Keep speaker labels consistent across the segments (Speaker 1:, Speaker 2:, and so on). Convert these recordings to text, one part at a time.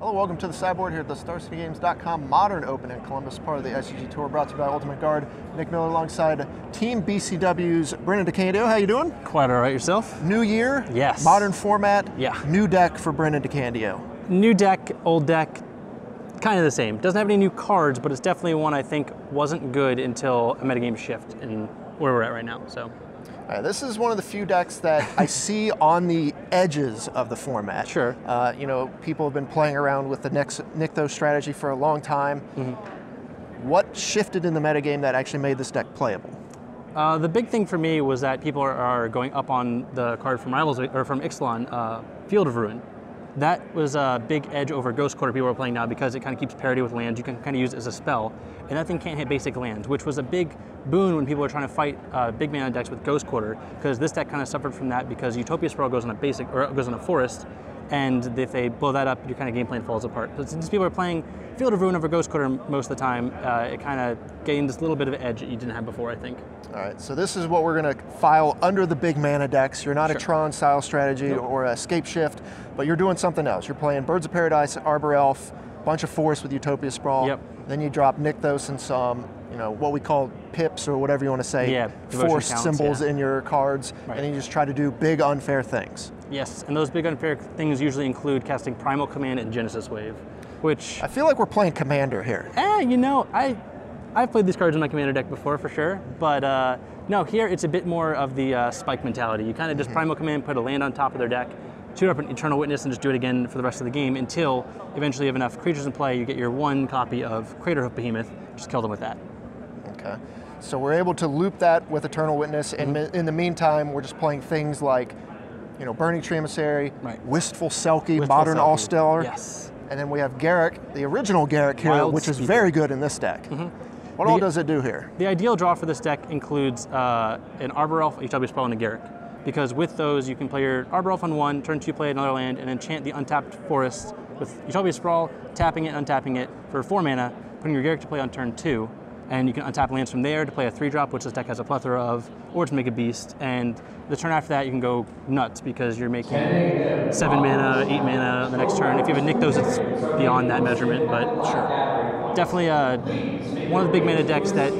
Speaker 1: Hello, welcome to the sideboard here at the StarCityGames.com Modern Open in Columbus, part of the SCG Tour, brought to you by Ultimate Guard. Nick Miller alongside Team BCW's Brennan DeCandio. How you doing?
Speaker 2: Quite all right, yourself?
Speaker 1: New year,
Speaker 2: yes.
Speaker 1: Modern format,
Speaker 2: yeah.
Speaker 1: New deck for Brennan DeCandio.
Speaker 2: New deck, old deck, kind of the same. Doesn't have any new cards, but it's definitely one I think wasn't good until a metagame shift in where we're at right now. So.
Speaker 1: This is one of the few decks that I see on the edges of the format.
Speaker 2: Sure.
Speaker 1: You know, people have been playing around with the Nykthos strategy for a long time. Mm-hmm. What shifted in the metagame that actually made this deck playable?
Speaker 2: The big thing for me was that people are going up on the card from Rivals or from Ixalan, Field of Ruin. That was a big edge over Ghost Quarter people are playing now because it kind of keeps parity with lands. You can kind of use it as a spell, and that thing can't hit basic lands, which was a big boon when people were trying to fight big mana decks with Ghost Quarter, because this deck kind of suffered from that because Utopia Sprawl goes on a basic or goes on a forest, and if they blow that up, your kind of game plan falls apart. But since people are playing Field of Ruin over Ghost Quarter most of the time, it kind of gained this little bit of edge that you didn't have before, I think.
Speaker 1: All right, so this is what we're going to file under the big mana decks. You're not
Speaker 2: Sure.
Speaker 1: a Tron style strategy or a Scape Shift, but you're doing something else. You're playing Birds of Paradise, Arbor Elf, bunch of forests with Utopia Sprawl.
Speaker 2: Yep.
Speaker 1: Then you drop Nykthos and some, you know, what we call pips or whatever you want to say, force symbols in your cards,
Speaker 2: Right.
Speaker 1: and then you just try to do big unfair things.
Speaker 2: Yes, and those big unfair things usually include casting Primal Command and Genesis Wave, which...
Speaker 1: I feel like we're playing Commander here.
Speaker 2: You know, I've played these cards in my Commander deck before for sure, but no, here it's a bit more of the spike mentality. You kind of just Primal Command, put a land on top of their deck, shoot up an Eternal Witness, and just do it again for the rest of the game until eventually you have enough creatures in play, you get your one copy of Craterhoof Behemoth, just kill them with that.
Speaker 1: Okay, so we're able to loop that with Eternal Witness, and in the meantime, we're just playing things like, you know, Burning Tree Emissary,
Speaker 2: Right.
Speaker 1: Wistful Selkie, Modern All-Star.
Speaker 2: Yes.
Speaker 1: And then we have Garruk, the original Garruk here,
Speaker 2: Wild
Speaker 1: which is
Speaker 2: Speaker.
Speaker 1: very good in this deck. What all does it do here?
Speaker 2: The ideal draw for this deck includes an Arbor Elf, Utopia Sprawl, and a Garruk. Because with those, you can play your Arbor Elf on one, turn 2 play another land, and enchant the untapped forest with Utopia Sprawl, tapping it, untapping it for 4 mana, putting your Garruk to play on turn 2. And you can untap lands from there to play a 3-drop, which this deck has a plethora of, or to make a beast. And the turn after that, you can go nuts because you're making 7 mana, 8 mana the next turn. If you have a Nykthos, it's beyond that measurement, but sure. Definitely one of the big mana decks that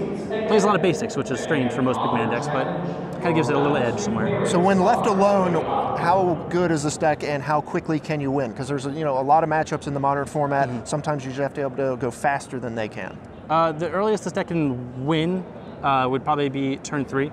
Speaker 2: plays a lot of basics, which is strange for most big mana decks, but kind of gives it a little edge somewhere.
Speaker 1: So when left alone, how good is this deck and how quickly can you win? Because there's a lot of matchups in the modern format. Sometimes you just have to be able to go faster than they can.
Speaker 2: The earliest this deck can win would probably be turn 3,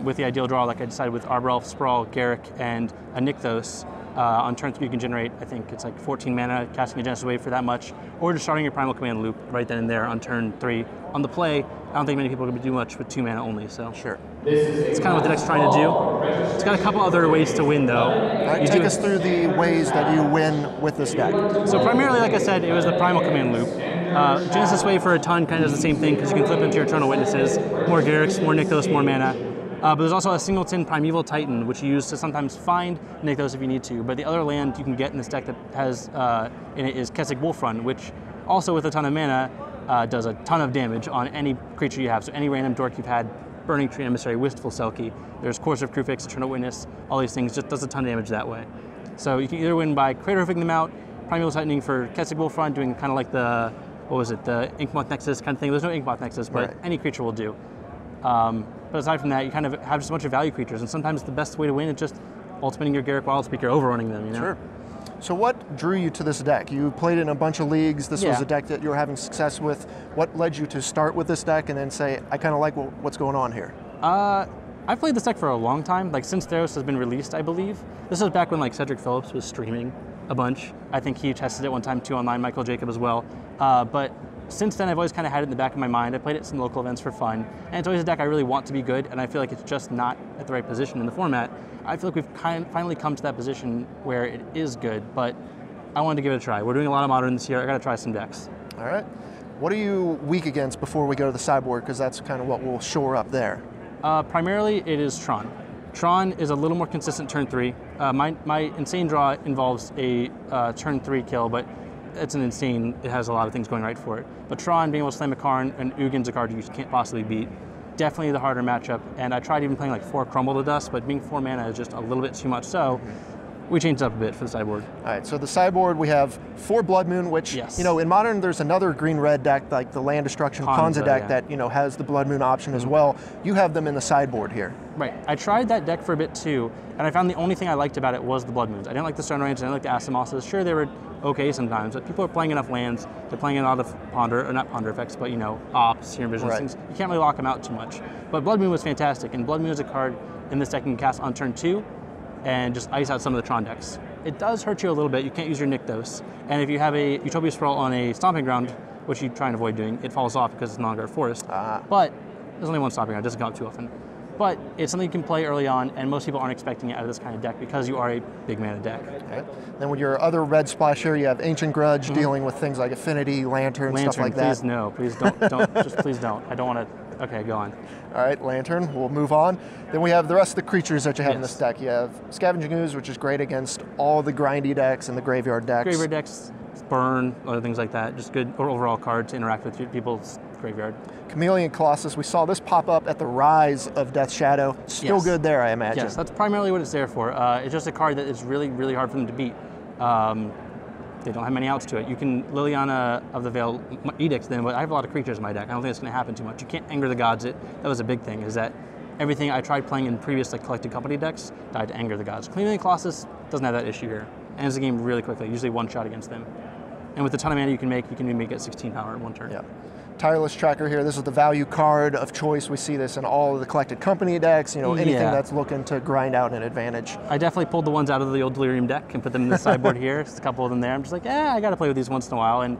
Speaker 2: with the ideal draw, like I decided with Arbor Elf, Sprawl, Garruk, and a Nykthos. On turn 3 you can generate, I think it's like 14 mana, casting a Genesis Wave for that much, or just starting your Primal Command loop right then and there on turn 3. On the play, I don't think many people are going to do much with 2 mana only, so.
Speaker 1: Sure.
Speaker 2: It's kind of what the deck's trying to do. It's got a couple other ways to win though.
Speaker 1: All right, take us through the ways that you win with this deck.
Speaker 2: So primarily, like I said, it was the Primal Command loop. Genesis Wave for a ton kind of does the same thing because you can flip into your Eternal Witnesses, more Garruks, more Nykthos, more mana. But there's also a singleton Primeval Titan, which you use to sometimes find Nykthos if you need to. But the other land you can get in this deck that has in it is Kessig Wolfrun, which also with a ton of mana does a ton of damage on any creature you have. So any random dork you've had, Burning Tree Emissary, Wistful Selkie, there's Courser of Krufix, Eternal Witness, all these things, just does a ton of damage that way. So you can either win by Craterhoofing them out, Primeval Titaning for Kessig Wolfrun, doing kind of like the, what was it, the Inkmoth Nexus kind of thing. There's no Inkmoth Nexus, but any creature will do. But aside from that, you kind of have just a bunch of value creatures, and sometimes the best way to win is just ultimating your Garruk Wildspeaker, overrunning them, you know?
Speaker 1: Sure. So what drew you to this deck? You played in a bunch of leagues. This was a deck that you were having success with. What led you to start with this deck and then say, I kind of like what's going on here?
Speaker 2: I've played this deck for a long time, like since Theros has been released, I believe. This was back when like Cedric Phillips was streaming a bunch. I think he tested it one time too online, Michael Jacob as well. But since then, I've always kind of had it in the back of my mind. I played it at some local events for fun, and it's always a deck I really want to be good, and I feel like it's just not at the right position in the format. I feel like we've finally come to that position where it is good, but I wanted to give it a try. We're doing a lot of Modern this year. I got to try some decks. All
Speaker 1: right. What are you weak against before we go to the sideboard? Because that's kind of what we'll shore up there.
Speaker 2: Primarily, it is Tron. Tron is a little more consistent turn 3. My insane draw involves a turn 3 kill, but it's an insane, it has a lot of things going right for it. But Tron, being able to slam a Karn, and Ugin's a card you can't possibly beat. Definitely the harder matchup, and I tried even playing like 4 Crumble to Dust, but being 4 mana is just a little bit too much. So We changed it up a bit for the sideboard.
Speaker 1: All right, so the sideboard, we have 4 Blood Moon, which,
Speaker 2: Yes.
Speaker 1: in Modern, there's another green-red deck, like the Land Destruction Ponza deck
Speaker 2: yeah.
Speaker 1: that, has the Blood Moon option as well. You have them in the sideboard here.
Speaker 2: Right. I tried that deck for a bit too, and I found the only thing I liked about it was the Blood Moons. I didn't like the Stone Range, I didn't like the Asimosses. Sure, they were okay sometimes, but people are playing enough lands, they're playing a lot of Ponder, or not Ponder effects, but Ops, Serum Visions,
Speaker 1: Right.
Speaker 2: things. You can't really lock them out too much. But Blood Moon was fantastic, and Blood Moon is a card in this deck you can cast on turn 2, and just ice out some of the Tron decks. It does hurt you a little bit. You can't use your Nykthos. And if you have a Utopia Sprawl on a Stomping Ground, which you try and avoid doing, it falls off because it's no longer a forest. But there's only one Stomping Ground, it doesn't come up too often. But it's something you can play early on, and most people aren't expecting it out of this kind of deck because you are a big mana deck.
Speaker 1: Okay. Then with your other red splash here, you have Ancient Grudge dealing with things like Affinity, Lantern, stuff like that.
Speaker 2: Please no, please don't, just please don't. I don't want to, okay, go on.
Speaker 1: All right, Lantern, we'll move on. Then we have the rest of the creatures that you have in this deck. You have Scavenging Ooze, which is great against all the grindy decks and the graveyard decks.
Speaker 2: Graveyard decks, burn, other things like that. Just good overall card to interact with people's graveyard.
Speaker 1: Chameleon Colossus, we saw this pop up at the rise of Death Shadow. Still good there, I imagine.
Speaker 2: Yes, that's primarily what it's there for. It's just a card that is really, really hard for them to beat. They don't have many outs to it. You can Liliana of the Veil Edict them, but I have a lot of creatures in my deck. I don't think it's going to happen too much. You can't Anger the Gods it. That was a big thing, is that everything I tried playing in previous Collected Company decks died to Anger the Gods. Chameleon Colossus doesn't have that issue here. Ends the game really quickly, usually one shot against them. And with the ton of mana you can make it 16 power in one turn.
Speaker 1: Yeah. Tireless Tracker here. This is the value card of choice. We see this in all of the Collected Company decks, anything that's looking to grind out an advantage.
Speaker 2: I definitely pulled the ones out of the old Delirium deck and put them in the sideboard here. There's a couple of them there. I'm just like, I got to play with these once in a while. And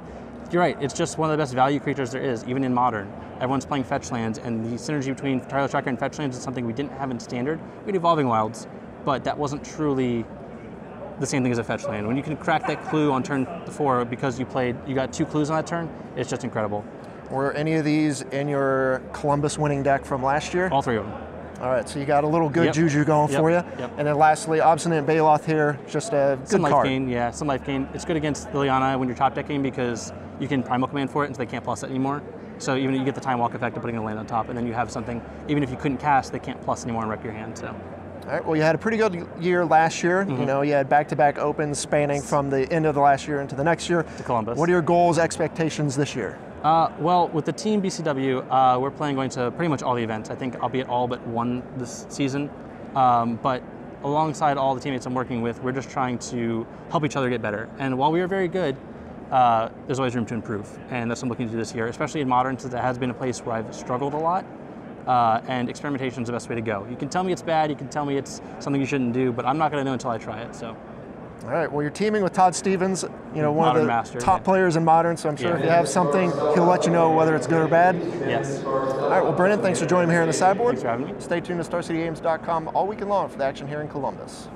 Speaker 2: you're right, it's just one of the best value creatures there is, even in Modern. Everyone's playing fetch lands, and the synergy between Tireless Tracker and fetch lands is something we didn't have in Standard. We had Evolving Wilds, but that wasn't truly the same thing as a fetch land. When you can crack that clue on turn 4 because you got 2 clues on that turn, it's just incredible.
Speaker 1: Were any of these in your Columbus winning deck from last year?
Speaker 2: All 3 of them.
Speaker 1: All right, so you got a little good juju going for you.
Speaker 2: Yep.
Speaker 1: And then lastly, Obstinate Baloth here, just a good
Speaker 2: some life
Speaker 1: card.
Speaker 2: gain, yeah, some life gain. It's good against Liliana when you're top decking because you can Primal Command for it and so they can't plus it anymore. So even if you get the Time Walk effect of putting a land on top, and then you have something, even if you couldn't cast, they can't plus anymore and wreck your hand, so.
Speaker 1: All right, well, you had a pretty good year last year. You had back-to-back opens spanning from the end of the last year into the next year.
Speaker 2: To Columbus.
Speaker 1: What are your goals, expectations this year?
Speaker 2: Well, with the team BCW, we're planning going to pretty much all the events. I think I'll be at all but one this season. But alongside all the teammates I'm working with, we're just trying to help each other get better. And while we are very good, there's always room to improve. And that's what I'm looking to do this year, especially in Modern, since it has been a place where I've struggled a lot. And experimentation is the best way to go. You can tell me it's bad, you can tell me it's something you shouldn't do, but I'm not going to know until I try it. So.
Speaker 1: All right, well, you're teaming with Todd Stevens, one
Speaker 2: Modern
Speaker 1: of the
Speaker 2: master,
Speaker 1: top players in Modern, so I'm sure if you have something, he'll let you know whether it's good or bad.
Speaker 2: Yes.
Speaker 1: All right, well, Brennan, thanks for joining me here on the sideboard.
Speaker 2: Thanks for having me.
Speaker 1: Stay tuned to StarCityGames.com all weekend long for the action here in Columbus.